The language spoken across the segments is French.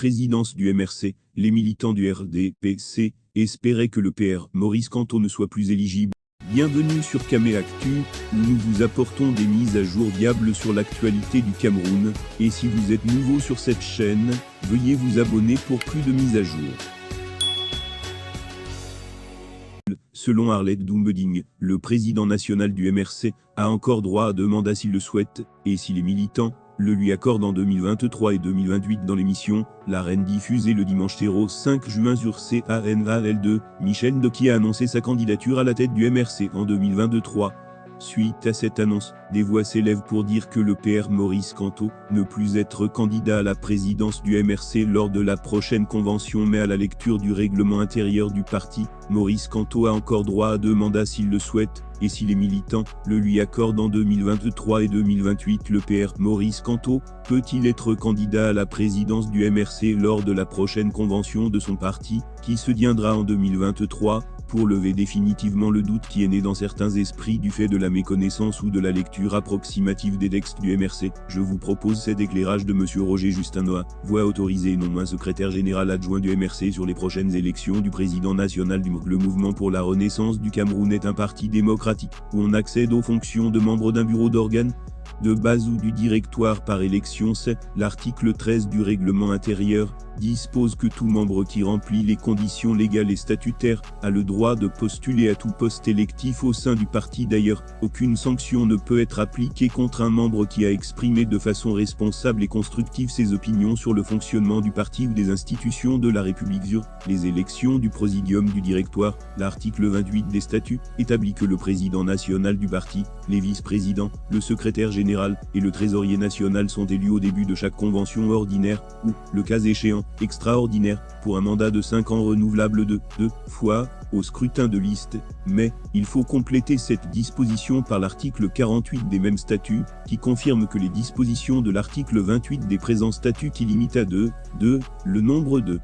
présidence du MRC, les militants du RDPC espéraient que le PR Maurice Kamto ne soit plus éligible. Bienvenue sur Camé Actu, où nous vous apportons des mises à jour viables sur l'actualité du Cameroun, et si vous êtes nouveau sur cette chaîne, veuillez vous abonner pour plus de mises à jour. Selon Arlette Doumbeding, le président national du MRC a encore droit à deux mandats s'il le souhaite, et si les militants le lui accordent en 2023 et 2028 dans l'émission La Reine diffusée le dimanche 5 juin sur CANAL2, Michel Ndoki a annoncé sa candidature à la tête du MRC en 2023. Suite à cette annonce, des voix s'élèvent pour dire que le PR Maurice Kamto ne plus être candidat à la présidence du MRC lors de la prochaine convention, mais à la lecture du règlement intérieur du parti, Maurice Kamto a encore droit à deux mandats s'il le souhaite, et si les militants le lui accordent en 2023 et 2028, le PR Maurice Kamto peut-il être candidat à la présidence du MRC lors de la prochaine convention de son parti, qui se tiendra en 2023 ? Pour lever définitivement le doute qui est né dans certains esprits du fait de la méconnaissance ou de la lecture approximative des textes du MRC, je vous propose cet éclairage de Monsieur Roger Justin-Noah, voix autorisée et non moins secrétaire général adjoint du MRC sur les prochaines élections du président national du Le Mouvement pour la Renaissance du Cameroun est un parti démocratique, où on accède aux fonctions de membre d'un bureau d'organes de base ou du directoire par élection. C'est l'article 13 du règlement intérieur dispose que tout membre qui remplit les conditions légales et statutaires a le droit de postuler à tout poste électif au sein du parti. D'ailleurs, aucune sanction ne peut être appliquée contre un membre qui a exprimé de façon responsable et constructive ses opinions sur le fonctionnement du parti ou des institutions de la République. Sur les élections du présidium du directoire, l'article 28 des statuts établit que le président national du parti, les vice-présidents, le secrétaire général et le trésorier national sont élus au début de chaque convention ordinaire ou, le cas échéant, extraordinaire, pour un mandat de 5 ans renouvelable de 2 fois, au scrutin de liste, mais il faut compléter cette disposition par l'article 48 des mêmes statuts, qui confirme que les dispositions de l'article 28 des présents statuts qui limitent à 2 le nombre de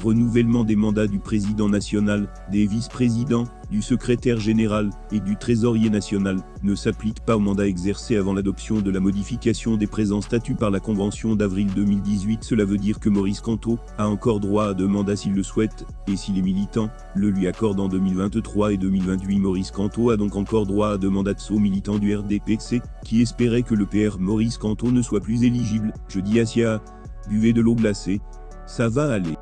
renouvellement des mandats du président national, des vice-présidents, du secrétaire général et du trésorier national ne s'applique pas au mandat exercé avant l'adoption de la modification des présents statuts par la Convention d'avril 2018. Cela veut dire que Maurice Kamto a encore droit à deux mandats s'il le souhaite, et si les militants le lui accordent en 2023 et 2028, Maurice Kamto a donc encore droit à deux mandats aux militants du RDPC, qui espéraient que le PR Maurice Kamto ne soit plus éligible. Je dis à Sia, buvez de l'eau glacée, ça va aller.